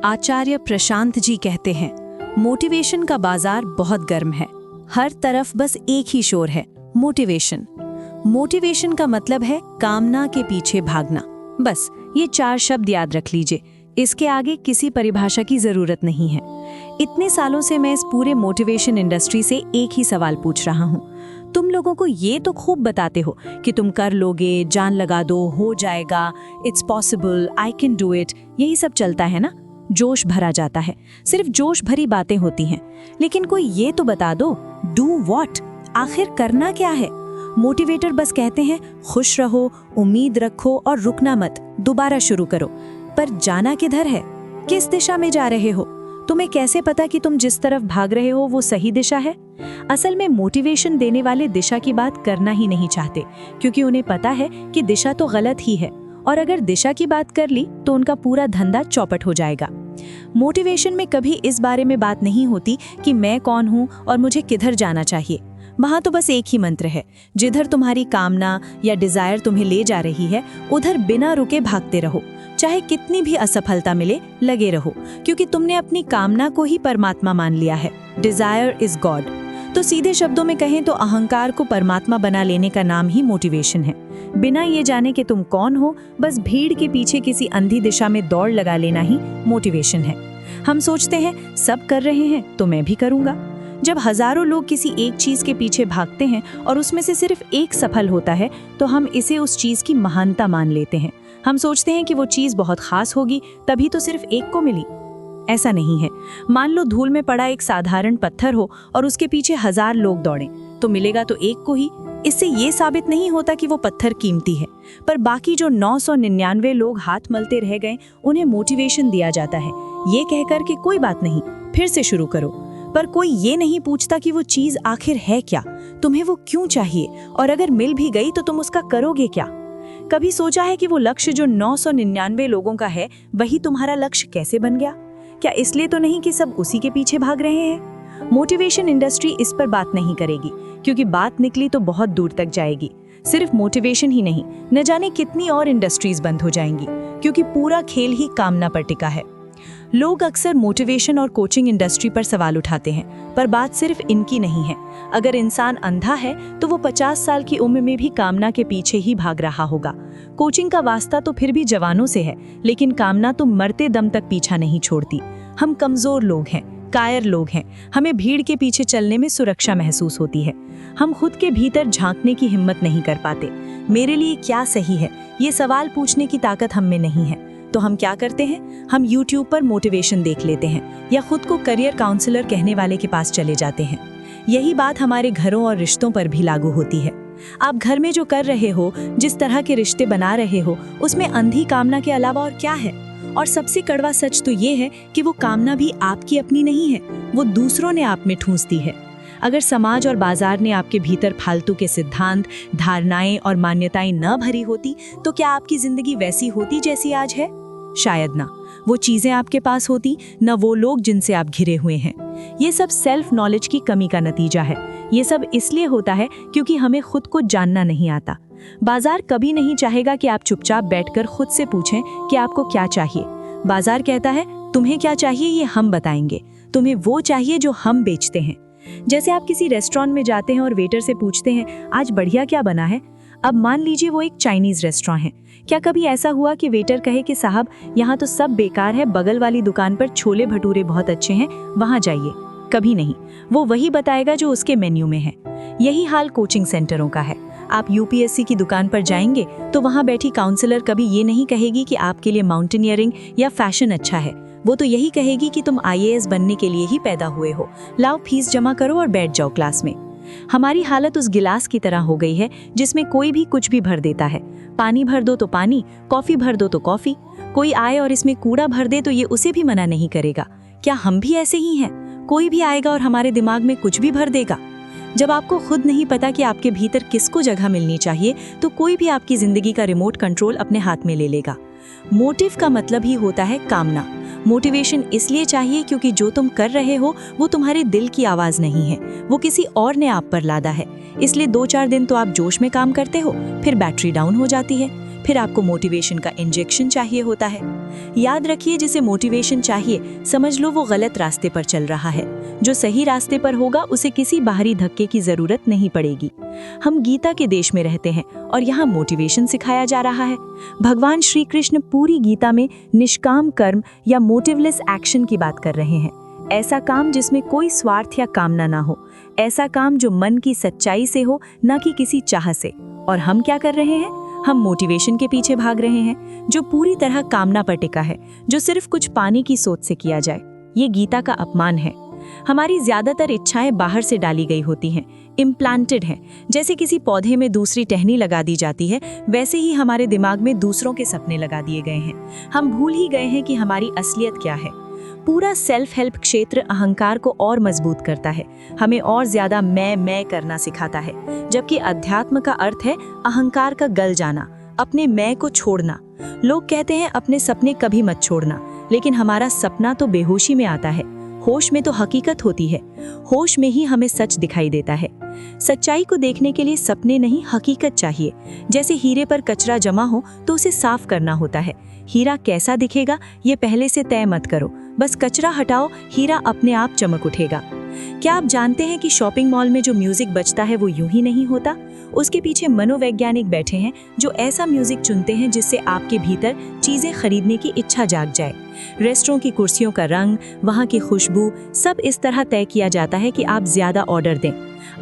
आचार्य प्रशांत जी कहते हैं, मोटिवेशन का बाजार बहुत गर्म है। हर तरफ बस एक ही शोर है, मोटिवेशन। मोटिवेशन का मतलब है कामना के पीछे भागना। बस ये 4 शब्द याद रख लीजिए, इसके आगे किसी परिभाषा की जरूरत नहीं है। इतने सालों से मैं इस पूरे मोटिवेशन इंडस्ट्री से एक ही सवाल पूछ रहा हूँ। तुम लोगों को ये तो खूब बताते हो कि तुम कर लोगे, जान लगा दो, हो जाएगा, it's possible, I can do it, यही सब चलता है ना। जोश भरा जाता है, सिर्फ जोश भरी बातें होती हैं। लेकिन कोई ये तो बता दो, डू व्हाट, आखिर करना क्या है। मोटिवेटर बस कहते हैं खुश रहो, उम्मीद रखो और रुकना मत, दोबारा शुरू करो। पर जाना किधर है? किस दिशा में जा रहे हो? तुम्हें कैसे पता कि तुम जिस तरफ भाग रहे हो वो सही दिशा है? असल में मोटिवेशन देने वाले दिशा की बात करना ही नहीं चाहते, क्योंकि उन्हें पता है कि दिशा तो गलत ही है, और अगर दिशा की बात कर ली तो उनका पूरा धंधा चौपट हो जाएगा। मोटिवेशन में कभी इस बारे में बात नहीं होती कि मैं कौन हूँ और मुझे किधर जाना चाहिए। वहाँ तो बस एक ही मंत्र है, जिधर तुम्हारी कामना या डिजायर तुम्हें ले जा रही है, उधर बिना रुके भागते रहो। चाहे कितनी भी असफलता मिले, लगे रहो, क्योंकि तुमने अपनी कामना को ही परमात्मा मान लिया है। Desire is God. तो सीधे शब्दों में कहें तो अहंकार को परमात्मा बना लेने का नाम ही मोटिवेशन है। बिना ये जाने कि तुम कौन हो, बस भीड़ के पीछे किसी अंधी दिशा में दौड़ लगा लेना ही मोटिवेशन है। हम सोचते हैं सब कर रहे हैं तो मैं भी करूंगा। जब हजारों लोग किसी एक चीज के पीछे भागते हैं और उसमें से सिर्फ एक सफल होता है, तो हम इसे उस चीज की महानता मान लेते हैं। हम सोचते हैं कि वो चीज बहुत खास होगी, तभी तो सिर्फ एक को मिली। ऐसा नहीं है। मान लो धूल में पड़ा एक साधारण पत्थर हो और उसके पीछे 1000 लोग दौड़ें, तो मिलेगा तो एक को ही। इससे ये साबित नहीं होता कि वो पत्थर कीमती है, पर बाकी जो 999 लोग हाथ मलते रह गए, उन्हें मोटिवेशन दिया जाता है, ये कहकर कि कोई बात नहीं, फिर से शुरू करो। पर कोई ये नहीं पूछता कि वो चीज आखिर है क्या, तुम्हें वो क्यों चाहिए, और अगर मिल भी गई तो तुम उसका करोगे क्या। कभी सोचा है कि वो लक्ष्य जो 999 लोगों का है, वही तुम्हारा लक्ष्य कैसे बन गया? क्या इसलिए तो नहीं कि सब उसी के पीछे भाग रहे हैं? मोटिवेशन इंडस्ट्री इस पर बात नहीं करेगी, क्योंकि बात निकली तो बहुत दूर तक जाएगी। सिर्फ मोटिवेशन ही नहीं, न जाने कितनी और इंडस्ट्रीज बंद हो जाएंगी, क्योंकि पूरा खेल ही कामना पर टिका है। लोग अक्सर मोटिवेशन और कोचिंग इंडस्ट्री पर सवाल उठाते हैं, पर बात सिर्फ इनकी नहीं है। अगर इंसान अंधा है तो वो 50 साल की उम्र में भी कामना के पीछे ही भाग रहा होगा। कोचिंग का वास्ता तो फिर भी जवानों से है, लेकिन कामना तो मरते दम तक पीछा नहीं छोड़ती। हम कमजोर लोग हैं, कायर लोग हैं, हमें भीड़ के पीछे चलने में सुरक्षा महसूस होती है। हम खुद के भीतर झांकने की हिम्मत नहीं कर पाते। मेरे लिए क्या सही है, ये सवाल पूछने की ताकत हम में नहीं है। तो हम क्या करते हैं? हम YouTube पर मोटिवेशन देख लेते हैं, या खुद को करियर काउंसलर कहने वाले के पास चले जाते हैं। यही बात हमारे घरों और रिश्तों पर भी लागू होती है। आप घर में जो कर रहे हो, जिस तरह के रिश्ते बना रहे हो, उसमें अंधी कामना के अलावा और क्या है? और सबसे कड़वा सच तो ये है कि वो कामना भी आपकी अपनी नहीं है, वो दूसरों ने आप में ठूंस दी है। अगर समाज और बाजार ने आपके भीतर फालतू के सिद्धांत, धारणाएं और मान्यताएं न भरी होती, तो क्या आपकी जिंदगी वैसी होती जैसी आज है? शायद ना। वो चीजें आपके पास होती, न वो लोग जिनसे आप घिरे हुए हैं। ये सब सेल्फ नॉलेज की कमी का नतीजा है। ये सब इसलिए होता है क्योंकि हमें खुद को जानना नहीं आता। बाजार कभी नहीं चाहेगा कि आप चुपचाप बैठकर खुद से पूछें कि आपको क्या चाहिए। बाजार कहता है तुम्हें क्या चाहिए ये हम बताएंगे, तुम्हें वो चाहिए जो हम बेचते हैं। जैसे आप किसी रेस्टोरेंट में जाते हैं और वेटर से पूछते हैं आज बढ़िया क्या बना है। अब मान लीजिए वो एक चाइनीज रेस्टोरेंट है। क्या कभी ऐसा हुआ कि वेटर कहे कि साहब यहाँ तो सब बेकार है, बगल वाली दुकान पर छोले भटूरे बहुत अच्छे हैं, वहाँ जाइए? कभी नहीं। वो वही बताएगा जो उसके मेन्यू में है। यही हाल कोचिंग सेंटरों का है। आप यूपीएससी की दुकान पर जाएंगे तो वहाँ बैठी काउंसलर कभी ये नहीं कहेगी कि आपके लिए माउंटेनियरिंग या फैशन अच्छा है। वो तो यही कहेगी कि तुम आईएएस बनने के लिए ही पैदा हुए हो, लाओ फीस जमा करो और बैठ जाओ क्लास में। हमारी हालत उस गिलास की तरह हो गई है जिसमें कोई भी कुछ भी भर देता है। पानी भर दो तो पानी, कॉफी भर दो तो कॉफी। कोई आए और इसमें कूड़ा भर दे तो ये उसे भी मना नहीं करेगा। क्या हम भी ऐसे ही हैं? कोई भी आएगा और हमारे दिमाग में कुछ भी भर देगा। जब आपको खुद नहीं पता कि आपके भीतर किसको जगह मिलनी चाहिए, तो कोई भी आपकी जिंदगी का रिमोट कंट्रोल अपने हाथ में ले लेगा। मोटिव का मतलब ही होता है कामना। मोटिवेशन इसलिए चाहिए क्योंकि जो तुम कर रहे हो वो तुम्हारे दिल की आवाज नहीं है, वो किसी और ने आप पर लादा है। इसलिए 2-4 दिन तो आप जोश में काम करते हो, फिर बैटरी डाउन हो जाती है, फिर आपको मोटिवेशन का इंजेक्शन चाहिए होता है। याद रखिए, जिसे मोटिवेशन चाहिए समझ लो वो गलत रास्ते पर चल रहा है। जो सही रास्ते पर होगा उसे किसी बाहरी धक्के की जरूरत नहीं पड़ेगी। हम गीता के देश में रहते हैं और यहाँ मोटिवेशन सिखाया जा रहा है। भगवान श्री कृष्ण पूरी गीता में निष्काम कर्म या मोटिवलेस एक्शन की बात कर रहे हैं। ऐसा काम जिसमें कोई स्वार्थ या कामना ना हो, ऐसा काम जो मन की सच्चाई से हो, न कि किसी चाह से। और हम क्या कर रहे हैं? हम मोटिवेशन के पीछे भाग रहे हैं, जो पूरी तरह कामना पर टिका है, जो सिर्फ कुछ पाने की सोच से किया जाए। ये गीता का अपमान है। हमारी ज्यादातर इच्छाएं बाहर से डाली गई होती हैं, इम्प्लांटेड हैं। जैसे किसी पौधे में दूसरी टहनी लगा दी जाती है, वैसे ही हमारे दिमाग में दूसरों के सपने लगा दिए गए हैं। हम भूल ही गए हैं कि हमारी असलियत क्या है। पूरा सेल्फ हेल्प क्षेत्र अहंकार को और मजबूत करता है, हमें और ज्यादा मैं करना सिखाता है, जबकि अध्यात्म का अर्थ है अहंकार का गल जाना, अपने मैं को छोड़ना। लोग कहते हैं अपने सपने कभी मत छोड़ना, लेकिन हमारा सपना तो बेहोशी में आता है, होश में तो हकीकत होती है। होश में ही हमें सच दिखाई देता है। सच्चाई को देखने के लिए सपने नहीं, हकीकत चाहिए। जैसे हीरे पर कचरा जमा हो तो उसे साफ करना होता है। हीरा कैसा दिखेगा ये पहले से तय मत करो, बस कचरा हटाओ, हीरा अपने आप चमक उठेगा। क्या आप जानते हैं कि शॉपिंग मॉल में जो म्यूजिक बजता है वो यूं ही नहीं होता? उसके पीछे मनोवैज्ञानिक बैठे हैं जो ऐसा म्यूजिक चुनते हैं जिससे आपके भीतर चीजें खरीदने की इच्छा जाग जाए। रेस्टोरेंट की कुर्सियों का रंग, वहाँ की खुशबू, सब इस तरह तय किया जाता है कि आप ज्यादा ऑर्डर दें।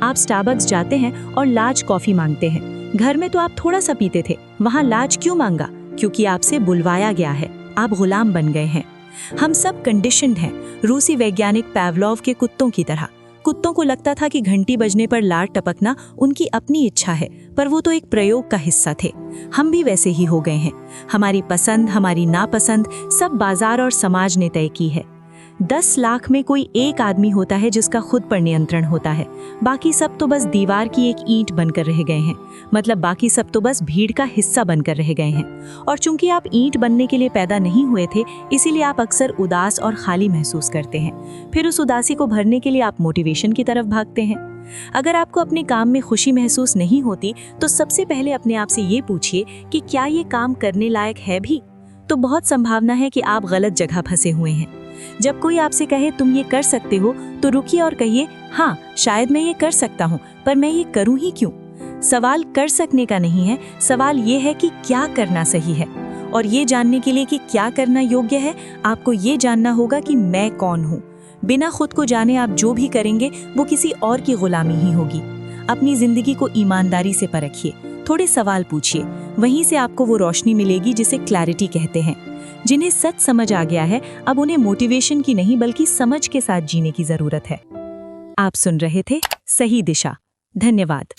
आप स्टारबक्स जाते हैं और लार्ज कॉफी मांगते हैं। घर में तो आप थोड़ा सा पीते थे, वहाँ लार्ज क्यों मांगा? क्योंकि आपसे बुलवाया गया है, आप गुलाम बन गए हैं। हम सब कंडीशनड हैं, रूसी वैज्ञानिक पावलोव के कुत्तों की तरह। कुत्तों को लगता था कि घंटी बजने पर लार टपकना उनकी अपनी इच्छा है, पर वो तो एक प्रयोग का हिस्सा थे। हम भी वैसे ही हो गए हैं। हमारी पसंद, हमारी नापसंद सब बाजार और समाज ने तय की है। 10 लाख में कोई एक आदमी होता है जिसका खुद पर नियंत्रण होता है, बाकी सब तो बस दीवार की एक ईंट बनकर रह गए हैं। मतलब बाकी सब तो बस भीड़ का हिस्सा बनकर रह गए हैं। और चूंकि आप ईंट बनने के लिए पैदा नहीं हुए थे, इसीलिए आप अक्सर उदास और खाली महसूस करते हैं। फिर उस उदासी को भरने के लिए आप मोटिवेशन की तरफ भागते हैं। अगर आपको अपने काम में खुशी महसूस नहीं होती, तो सबसे पहले अपने आप से ये पूछिए कि क्या ये काम करने लायक है भी? तो बहुत संभावना है कि आप गलत जगह फंसे हुए हैं। जब कोई आपसे कहे तुम ये कर सकते हो, तो रुकिए और कहिए, हाँ शायद मैं ये कर सकता हूँ, पर मैं ये करूँ ही क्यों? सवाल कर सकने का नहीं है, सवाल ये है कि क्या करना सही है। और ये जानने के लिए कि क्या करना योग्य है, आपको ये जानना होगा कि मैं कौन हूँ। बिना खुद को जाने आप जो भी करेंगे वो किसी और की गुलामी ही होगी। अपनी जिंदगी को ईमानदारी से परखिए, थोड़े सवाल पूछिए, वहीं से आपको वो रोशनी मिलेगी जिसे क्लैरिटी कहते हैं। जिन्हें सच समझ आ गया है, अब उन्हें मोटिवेशन की नहीं बल्कि समझ के साथ जीने की जरूरत है। आप सुन रहे थे सही दिशा। धन्यवाद।